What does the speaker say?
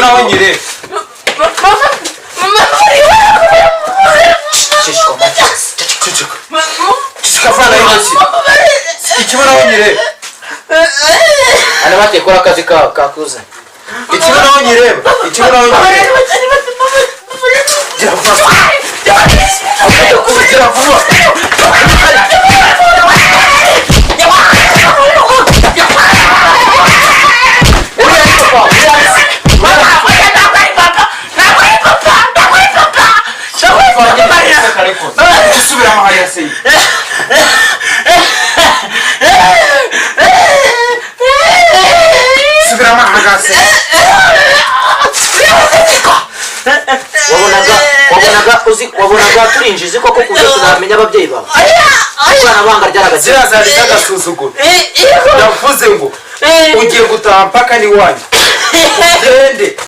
nawe nyire Kafana yose ikibona wonyire ana bate kora akazi kakuza ikibona wonyire ikibona wonyire subira mahali ya sei subira mahali ya sei wabonaga turinjize koko kuje tunamenya ababyeyi bawe abana banga ryaragaze zirazari kagasuzuguro ndavuze ngo ugiye gutaha mpaka ni wanyu ugende